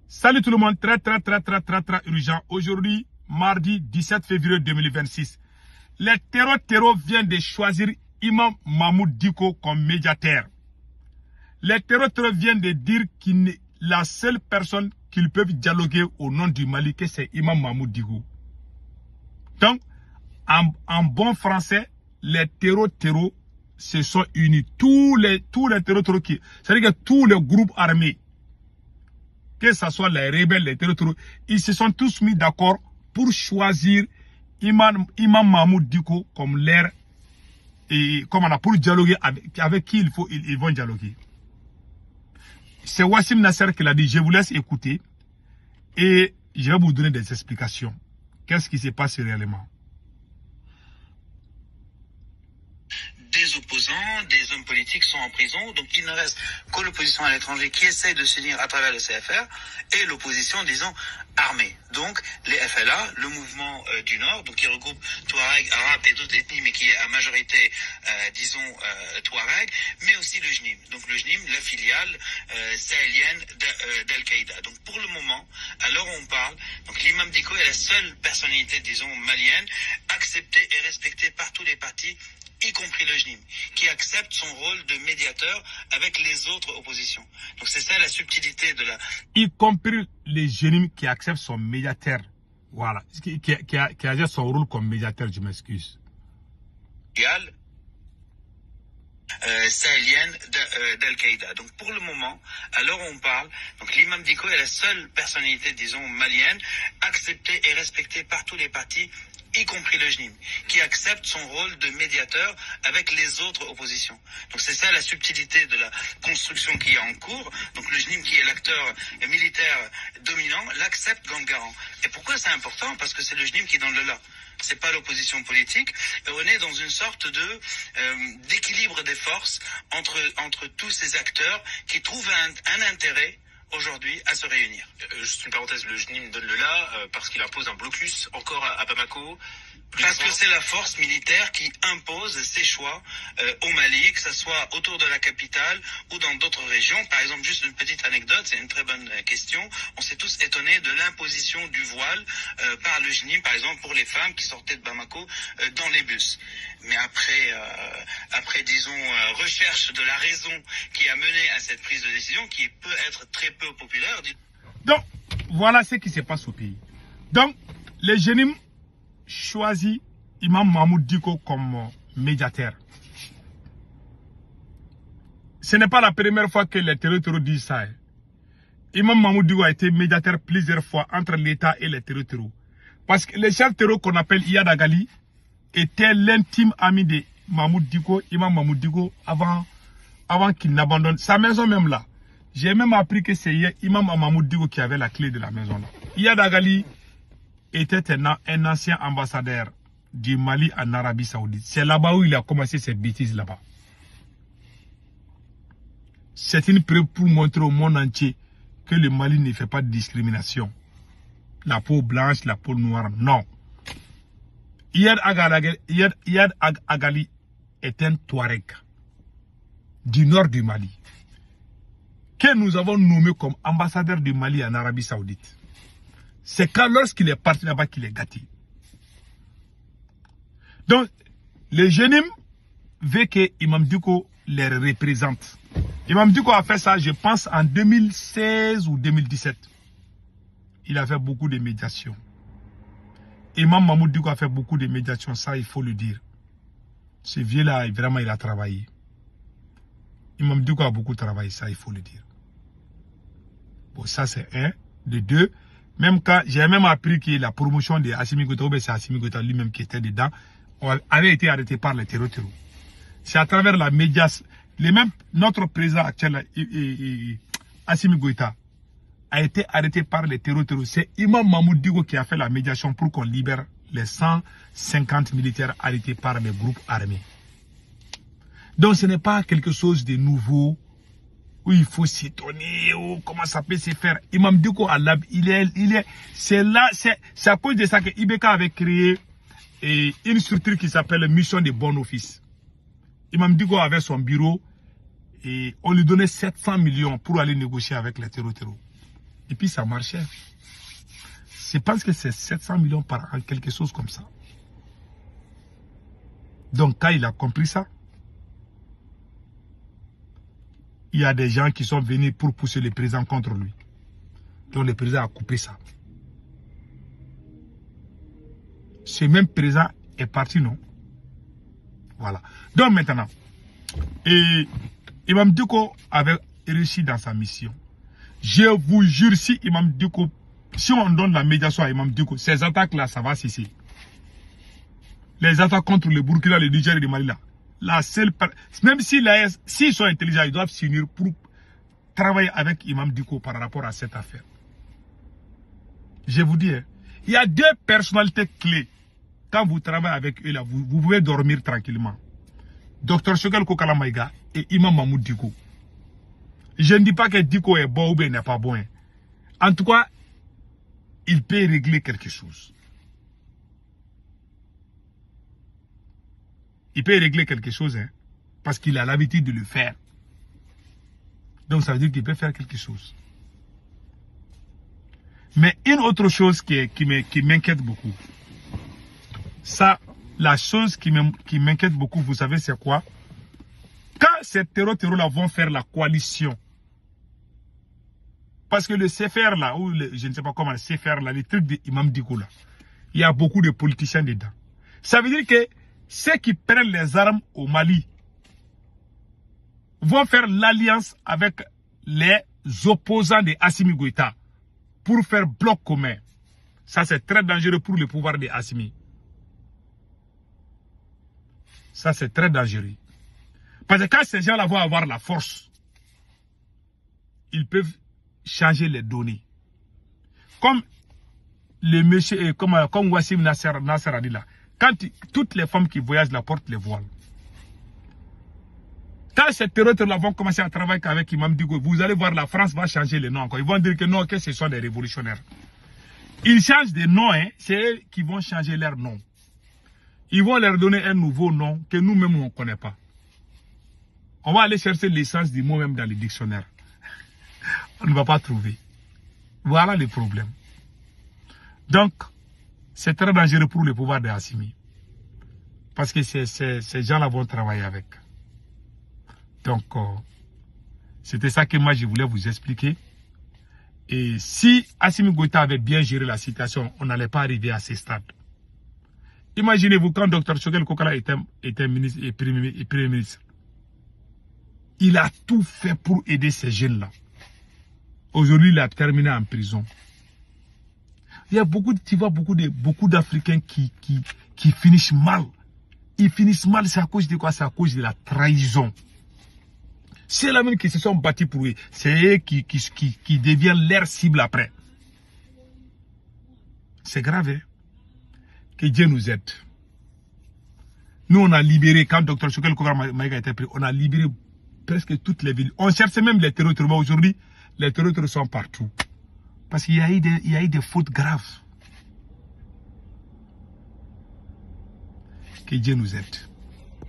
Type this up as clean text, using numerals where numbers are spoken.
Salut tout le monde, très urgent. Aujourd'hui, mardi 17 février 2026. Les terreaux viennent de choisir Imam Mahmoud Dicko comme médiateur. Les terreaux viennent de dire qu'il est la seule personne qu'ils peuvent dialoguer au nom du Mali, que c'est Imam Mahmoud Dicko. Donc, en bon français, les terreaux se sont unis. Tous les terreaux qui, c'est-à-dire que tous les groupes armés, que ce soit les rebelles, les terreaux, ils se sont tous mis d'accord pour choisir Imam Mahmoud Dicko comme leur, et comme on a pour dialoguer avec qui ils vont dialoguer. C'est Wassim Nasser qui l'a dit. Je vous laisse écouter et je vais vous donner des explications. Qu'est-ce qui se passe réellement? Des opposants, des hommes politiques sont en prison, donc il ne reste que l'opposition à l'étranger qui essaye de s'unir à travers le CFR et l'opposition, disons, armée. Donc les FLA, le mouvement du Nord, donc qui regroupe Touareg, Arabes et d'autres ethnies, mais qui est à majorité, disons, Touareg, mais aussi le JNIM. Donc le JNIM, la filiale sahélienne d'Al-Qaïda. Donc pour le moment, à l'heure où on parle, donc l'imam Dicko est la seule personnalité, disons, malienne, acceptée et respectée par tous les partis, y compris le JNIM, qui accepte son rôle de médiateur avec les autres oppositions. Donc c'est ça la subtilité de la... Y compris le JNIM qui accepte son médiateur. Voilà. Qui a son rôle comme médiateur, je m'excuse. Sahélienne d'Al-Qaïda. Donc pour le moment, à l'heure où on parle, donc l'imam Dicko est la seule personnalité, disons, malienne, acceptée et respectée par tous les partis, y compris le JNIM, qui accepte son rôle de médiateur avec les autres oppositions. Donc c'est ça la subtilité de la construction qui est en cours. Donc le JNIM, qui est l'acteur militaire dominant, l'accepte comme garant. Et pourquoi c'est important? Parce que c'est le JNIM qui donne le là. C'est pas l'opposition politique. Et on est dans une sorte de d'équilibre des forces entre tous ces acteurs qui trouvent un intérêt aujourd'hui à se réunir. Juste une parenthèse, le JNIM donne le là parce qu'il impose un blocus encore à Bamako. Parce que c'est la force militaire qui impose ses choix au Mali, que ce soit autour de la capitale ou dans d'autres régions. Par exemple, juste une petite anecdote, c'est une très bonne question. On s'est tous étonnés de l'imposition du voile par le JNIM, par exemple, pour les femmes qui sortaient de Bamako dans les bus. Mais après disons, recherche de la raison qui a mené à cette prise de décision, qui peut être très peu populaire. Donc, voilà ce qui se passe au pays. Donc, les JNIM choisit Imam Mahmoud Dicko comme médiateur. Ce n'est pas la première fois que les terreaux disent ça. Imam Mahmoud Dicko a été médiateur plusieurs fois entre l'État et les terreaux. Parce que les chefs terreaux qu'on appelle Iyad Agali était l'intime ami de Mahmoud Dicko, Imam Mahmoud Dicko, avant qu'il n'abandonne sa maison même là. J'ai même appris que c'est Imam Mahmoud Dicko qui avait la clé de la maison là. Iyad Agali était un ancien ambassadeur du Mali en Arabie Saoudite. C'est là-bas où il a commencé ses bêtises là-bas. C'est une preuve pour montrer au monde entier que le Mali ne fait pas de discrimination. La peau blanche, la peau noire, non. Iyad Agali est un Touareg du nord du Mali que nous avons nommé comme ambassadeur du Mali en Arabie Saoudite. C'est quand lorsqu'il est parti là-bas qu'il est gâté. Donc, le JNIM veut que Imam Dicko les représente. Imam Dicko a fait ça, je pense, en 2016 ou 2017. Il a fait beaucoup de médiations. Imam Mahmoud Dicko a fait beaucoup de médiations, ça il faut le dire. Ce vieux-là, vraiment, il a travaillé. Imam Dicko a beaucoup travaillé, ça il faut le dire. Bon, ça c'est un. De deux, même quand j'ai même appris que la promotion de Assimi Goïta, c'est Assimi Goïta lui-même qui était dedans, avait été arrêté par les terreaux. C'est à travers la médias, notre président actuel, Assimi Goïta, a été arrêté par les terreaux. C'est Imam Mahmoud Dicko qui a fait la médiation pour qu'on libère les 150 militaires arrêtés par les groupes armés. Donc ce n'est pas quelque chose de nouveau où il faut s'étonner, comment ça peut se faire. Imam Dicko, c'est à cause de ça que Ibeka avait créé une structure qui s'appelle Mission de Bon Office. Imam Dicko avait son bureau et on lui donnait 700 millions pour aller négocier avec les terreaux. Et puis ça marchait. Je pense que c'est 700 millions par an, quelque chose comme ça. Donc quand il a compris ça, il y a des gens qui sont venus pour pousser le président contre lui. Donc le président a coupé ça. Ce même président est parti, non? Voilà. Donc maintenant, Imam Dicko avait réussi dans sa mission. Je vous jure, si Imam Dicko, si on donne la médiation à Imam Dicko, ces attaques-là, ça va cesser. Les attaques contre le Burkina, le Niger et le Mali, là. La seule, même s'ils sont intelligents, ils doivent s'unir pour travailler avec Imam Dicko par rapport à cette affaire. Je vous dis, hein, il y a deux personnalités clés. Quand vous travaillez avec eux, là, vous pouvez dormir tranquillement. Dr Choguel Kokala Maïga et Imam Mahmoud Dicko. Je ne dis pas que Dicko est bon ou bien n'est pas bon. Hein. En tout cas, il peut régler quelque chose. Il peut régler quelque chose, hein, parce qu'il a l'habitude de le faire. Donc ça veut dire qu'il peut faire quelque chose. Mais une autre chose qui m'inquiète beaucoup, ça, la chose qui m'inquiète beaucoup, vous savez c'est quoi? Quand ces terroristes-là vont faire la coalition, parce que le CFR là, ou je ne sais pas comment, le CFR là, les trucs d'Imam Dicko là, il y a beaucoup de politiciens dedans. Ça veut dire que ceux qui prennent les armes au Mali vont faire l'alliance avec les opposants de Assimi Goïta pour faire bloc commun. Ça c'est très dangereux pour le pouvoir de Assimi. Ça c'est très dangereux. Parce que quand ces gens-là vont avoir la force, ils peuvent changer les données. Comme le monsieur, comme Wassim Nasser a dit là, quand toutes les femmes qui voyagent la portent les voiles. Quand ces terroristes-là vont commencer à travailler avec Imam Dicko, vous allez voir, la France va changer les noms encore. Ils vont dire que non, que ce sont des révolutionnaires. Ils changent de nom, hein, c'est eux qui vont changer leur nom. Ils vont leur donner un nouveau nom que nous-mêmes on ne connaît pas. On va aller chercher l'essence du mot même dans les dictionnaires. On ne va pas trouver. Voilà le problème. Donc, c'est très dangereux pour le pouvoir de Assimi. Parce que ces gens-là vont travailler avec. Donc, c'était ça que moi je voulais vous expliquer. Et si Assimi Goïta avait bien géré la situation, on n'allait pas arriver à ce stade. Imaginez-vous quand Dr Choguel Kokala était ministre et premier ministre. Il a tout fait pour aider ces jeunes-là. Aujourd'hui, il a terminé en prison. Il y a beaucoup d'Africains qui finissent mal. Ils finissent mal, c'est à cause de quoi? C'est à cause de la trahison. C'est la même qui se sont battus pour eux. C'est eux qui deviennent leur cible après. C'est grave, hein? Que Dieu nous aide. Nous, on a libéré, quand Dr Choguel Kokala Maïga a été pris, on a libéré presque toutes les villes. On cherchait même les terroristes. Aujourd'hui, les terroristes sont partout. Parce qu'il y a eu des fautes graves. Que Dieu nous aide.